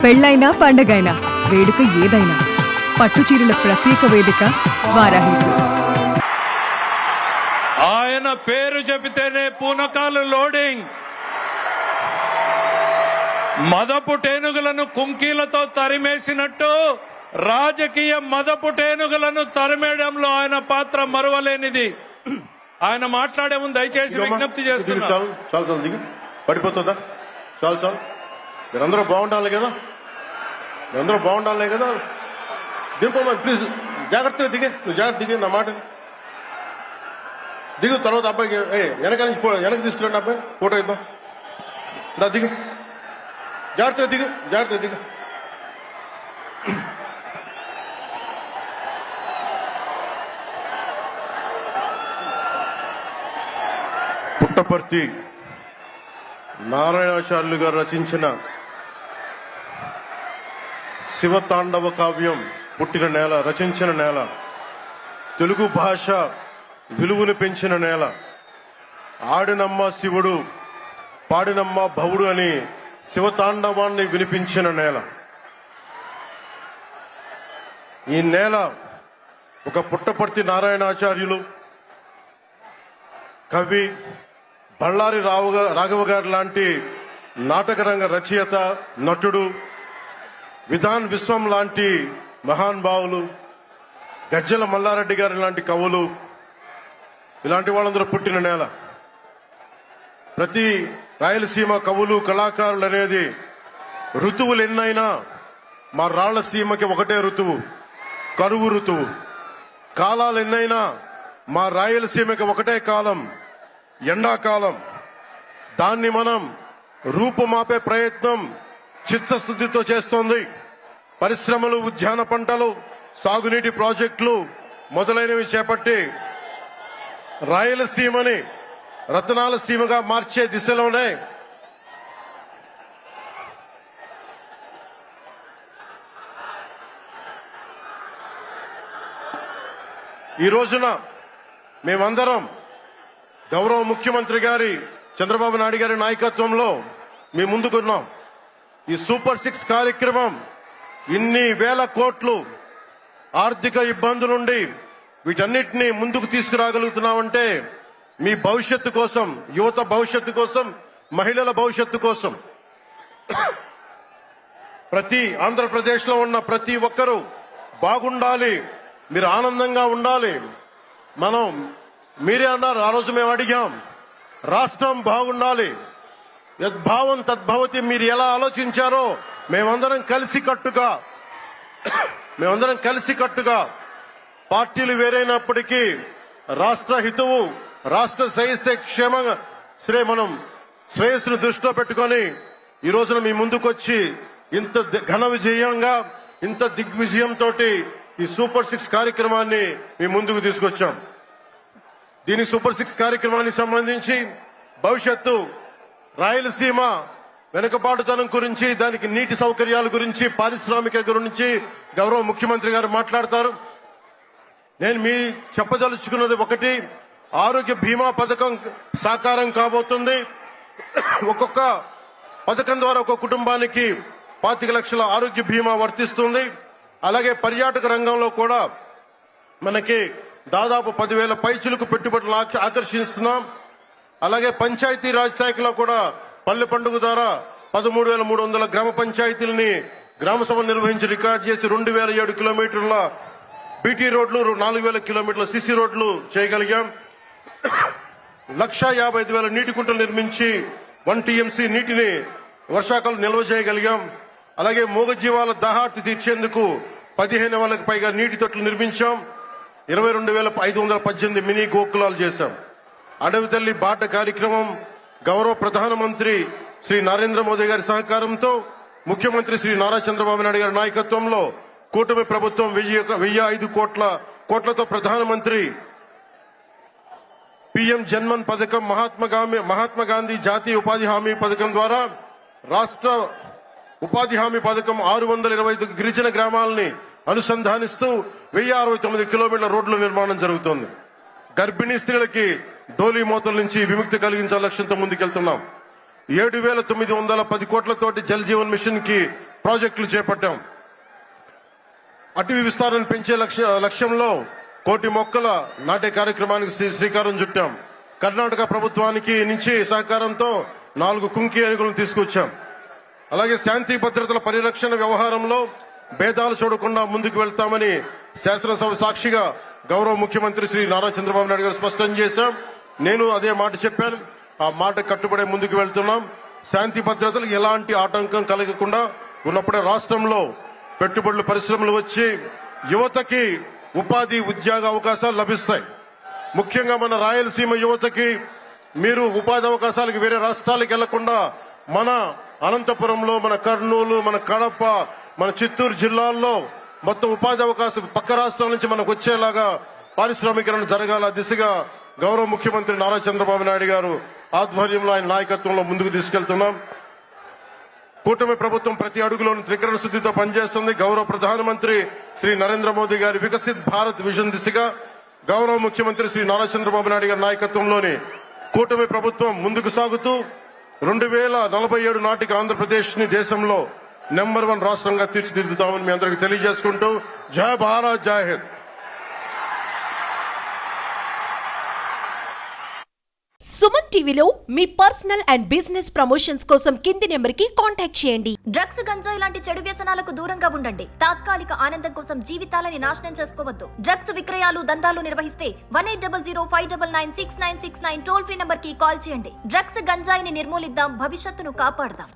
పెళ్లైనా పండగైనా వేడుక ఏదైనా పట్టుచీరల ప్రత్యేక వేదిక వారాహి సిల్క్స్. ఆయన పేరు చెబితేనే పూనకాలు లోడింగ్. మదపు టేనుగులను కుంకీలతో తరిమేసినట్టు రాజకీయ మదపు టేనుగులను తరిమేయడంలో ఆయన పాత్ర మరువలేనిది. ఆయన మాట్లాడే ముందు దయచేసి విజ్ఞప్తి చేస్తున్నా. పడిపోతుందా? చాలు చాలు. మీరందరూ బాగుండాలి కదా, మీరందరూ బాగుండాలి కదా. దిగుమా ప్లీజ్, జాగ్రత్తగా దిగే, నువ్వు జాగ్రత్త దిగే, నా మాట దిగు. తర్వాత అబ్బాయికి వెనక నుంచి వెనక్కి తీసుకురండి, అబ్బాయి ఫోటో ఇద్దాం. నా దిగు, జాగ్రత్తగా దిగు, జాగ్రత్తగా దిగు. పుట్టపర్తి నారాయణాచార్యులు గారు రచించిన శివతాండవ కావ్యం పుట్టిన నేల, రచించిన నేల, తెలుగు భాష విలువను పెంచిన నేల, ఆడినమ్మ శివుడు పాడినమ్మ భవుడు అని శివతాండవాన్ని వినిపించిన నేల. ఈ నేల ఒక పుట్టపర్తి నారాయణాచార్యులు, కవి బళ్ళారి రాఘవ గారు లాంటి నాటకరంగ రచయిత, నటుడు, విధాన్ విశ్వం లాంటి మహానుభావులు, గజ్జల మల్లారెడ్డి గారి లాంటి కవులు, ఇలాంటి వాళ్ళందరూ పుట్టిన నేల. ప్రతి రాయలసీమ కవులు కళాకారులు అనేది ఋతువులు ఎన్నైనా మా రాళ్లసీమకి ఒకటే ఋతువు, కరువు ఋతువు. కాలాలు ఎన్నైనా మా రాయలసీమకి ఒకటే కాలం, ఎండాకాలం. దాన్ని మనం రూపుమాపే ప్రయత్నం చిత్తశుద్ధితో చేస్తోంది. పరిశ్రమలు, ఉద్యాన పంటలు, సాగునీటి ప్రాజెక్టులు మొదలైనవి చేపట్టి రాయలసీమని రతనాల సీమగా మార్చే దిశలోనే ఈ రోజున మేమందరం గౌరవ ముఖ్యమంత్రి గారి చంద్రబాబు నాయుడు గారి నాయకత్వంలో మీ ముందుకున్నాం. ఈ సూపర్ 6 కార్యక్రమం ఇన్ని వేల కోట్లు ఆర్థిక ఇబ్బందుల నుండి వీటన్నిటినీ ముందుకు తీసుకురాగలుగుతున్నామంటే మీ భవిష్యత్తు కోసం, యువత భవిష్యత్తు కోసం, మహిళల భవిష్యత్తు కోసం. ప్రతి ఆంధ్రప్రదేశ్ లో ఉన్న ప్రతి ఒక్కరూ బాగుండాలి, మీరు ఆనందంగా ఉండాలి. మీరే అన్నారు, ఆ రోజు మేము అడిగాం, రాష్ట్రం బాగుండాలి, యద్భావం తద్భవతి. మీరు ఎలా ఆలోచించారో మేమందరం కలిసికట్టుగా పార్టీలు వేరైనప్పటికీ రాష్ట్ర హితువు, రాష్ట్ర శ్రేయస్సును దృష్టిలో పెట్టుకొని ఈ రోజున మీ ముందుకొచ్చి ఇంత ఘన విజయంగా, ఇంత దిగ్విజయంతో ఈ సూపర్ 6 కార్యక్రమాన్ని మీ ముందుకు తీసుకొచ్చాం. దీని సూపర్ 6 కార్యక్రమానికి సంబంధించి భవిష్యత్తు రాయలసీమ వెనుకబాటుతనం గురించి, దానికి నీటి సౌకర్యాల గురించి, పారిశ్రామిక గురించి గౌరవ ముఖ్యమంత్రి గారు మాట్లాడతారు. నేను మీ చెప్పదలుచుకున్నది ఒకటి, ఆరోగ్య బీమా పథకం సాకారం కాబోతుంది. ఒక్కొక్క పథకం ద్వారా ఒక్కొక్క కుటుంబానికి 25 లక్షల ఆరోగ్య బీమా వర్తిస్తుంది. అలాగే పర్యాటక రంగంలో కూడా మనకి దాదాపు 10,000 పైచులకు పెట్టుబడులు ఆకర్షిస్తున్నాం. అలాగే పంచాయతీ రాజ్ శాఖలో కూడా పల్లె పండుగ ద్వారా 13,300 గ్రామ పంచాయతీలని గ్రామ సభ నిర్వహించి రికార్డు చేసి 2,007 కిలోమీటర్ల బీటీ రోడ్లు, 4,000 కిలోమీటర్ల సిసి రోడ్లు చేయగలిగాం. 1,55,000 నీటి కుంటలు నిర్మించి 1 టీఎంసీ నీటిని వర్షాకాలం నిల్వ చేయగలిగాం. అలాగే మూగజీవాల దాహార్తి తీర్చేందుకు 15,000కు పైగా నీటి తొట్లు నిర్మించాం. 22,518 మినీ గోకులాలు చేశాం. అడవి తల్లి బాట కార్యక్రమం గౌరవ ప్రధానమంత్రి శ్రీ నరేంద్ర మోదీ గారి సహకారంతో, ముఖ్యమంత్రి శ్రీ నారా చంద్రబాబు నాయుడు గారి నాయకత్వంలో కూటమి ప్రభుత్వం 1,005 కోట్లతో ప్రధానమంత్రి పిఎం జన్మన్ పథకం, మహాత్మా గాంధీ జాతీయ ఉపాధి హామీ పథకం ద్వారా రాష్ట్ర ఉపాధి హామీ పథకం 625 గిరిజన గ్రామాలని అనుసంధానిస్తూ 1,069 కిలోమీటర్ల రోడ్ల నిర్మాణం జరుగుతోంది. గర్భిణీ స్త్రీలకి డోలీ మోతల నుంచి విముక్తి కలిగించే లక్ష్యంతో ముందుకెళ్తున్నాం. 7,910 కోట్లతోటి జల్ జీవన్ మిషన్ కి ప్రాజెక్టులు చేపట్టాం. అటవీ విస్తారాన్ని పెంచే లక్ష్యంలో 1 కోటి మొక్కల నాటే కార్యక్రమానికి శ్రీకారం చుట్టాం. కర్ణాటక ప్రభుత్వానికి నుంచి సహకారంతో 4 కుంకి ఏనుగులను తీసుకొచ్చాం. అలాగే శాంతి భద్రతల పరిరక్షణ వ్యవహారంలో భేదాలు చూడకుండా ముందుకు వెళ్తామని శాసనసభ సాక్షిగా గౌరవ ముఖ్యమంత్రి శ్రీ నారా చంద్రబాబు నాయుడు గారు స్పష్టం చేశాం. నేను అదే మాట చెప్పాను. ఆ మాట కట్టుబడే ముందుకు వెళ్తున్నాం. శాంతి భద్రతలు ఎలాంటి ఆటంకం కలగకుండా ఉన్నప్పుడే రాష్ట్రంలో పెట్టుబడులు పరిశ్రమలు వచ్చి యువతకి ఉపాధి ఉద్యోగ అవకాశాలు లభిస్తాయి. ముఖ్యంగా మన రాయలసీమ యువతకి మీరు ఉపాధి అవకాశాలకు వేరే రాష్ట్రాలకు వెళ్లకుండా మన అనంతపురంలో, మన కర్నూలు, మన కడప, మన చిత్తూరు జిల్లాల్లో మొత్తం ఉపాధి అవకాశం పక్క రాష్ట్రాల నుంచి మనకు వచ్చేలాగా పారిశ్రామికరణ జరగాల దిశగా గౌరవ ముఖ్యమంత్రి నారా చంద్రబాబు నాయుడు గారు ఆధ్వర్యంలో ఆయన నాయకత్వంలో ముందుకు తీసుకెళ్తున్నాం. కూటమి ప్రభుత్వం ప్రతి అడుగులోనూ త్రికరణ శుద్ధితో పనిచేస్తుంది. గౌరవ ప్రధానమంత్రి శ్రీ నరేంద్ర మోదీ గారి వికసిత్ భారత్ విజన్ దిశగా గౌరవ ముఖ్యమంత్రి శ్రీ నారా చంద్రబాబు నాయుడు గారి నాయకత్వంలోని కూటమి ప్రభుత్వం ముందుకు సాగుతూ 2047 నాటికి ఆంధ్రప్రదేశ్ ని దేశంలో నెంబర్ 1 రాష్ట్రంగా తీర్చిదిద్దుతామని మీ అందరికీ తెలియజేసుకుంటూ జై భారత్, జై హింద్. సుమన్ టీవీలో మీ పర్సనల్ అండ్ బిజినెస్ ప్రమోషన్స్ కోసం కింది నెంబర్కి కాంటాక్ట్ చేయండి. డ్రగ్స్, గంజాయి లాంటి చెడు వ్యసనాలకు దూరంగా ఉండండి. తాత్కాలిక ఆనందం కోసం జీవితాలని నాశనం చేసుకోవద్దు. డ్రగ్స్ విక్రయాలు, దందాలు నిర్వహిస్తే 1800-599-6969 టోల్ ఫ్రీ నంబర్ కి కాల్ చేయండి. డ్రగ్స్, గంజాయిని నిర్మూలిద్దాం, భవిష్యత్తును కాపాడదాం.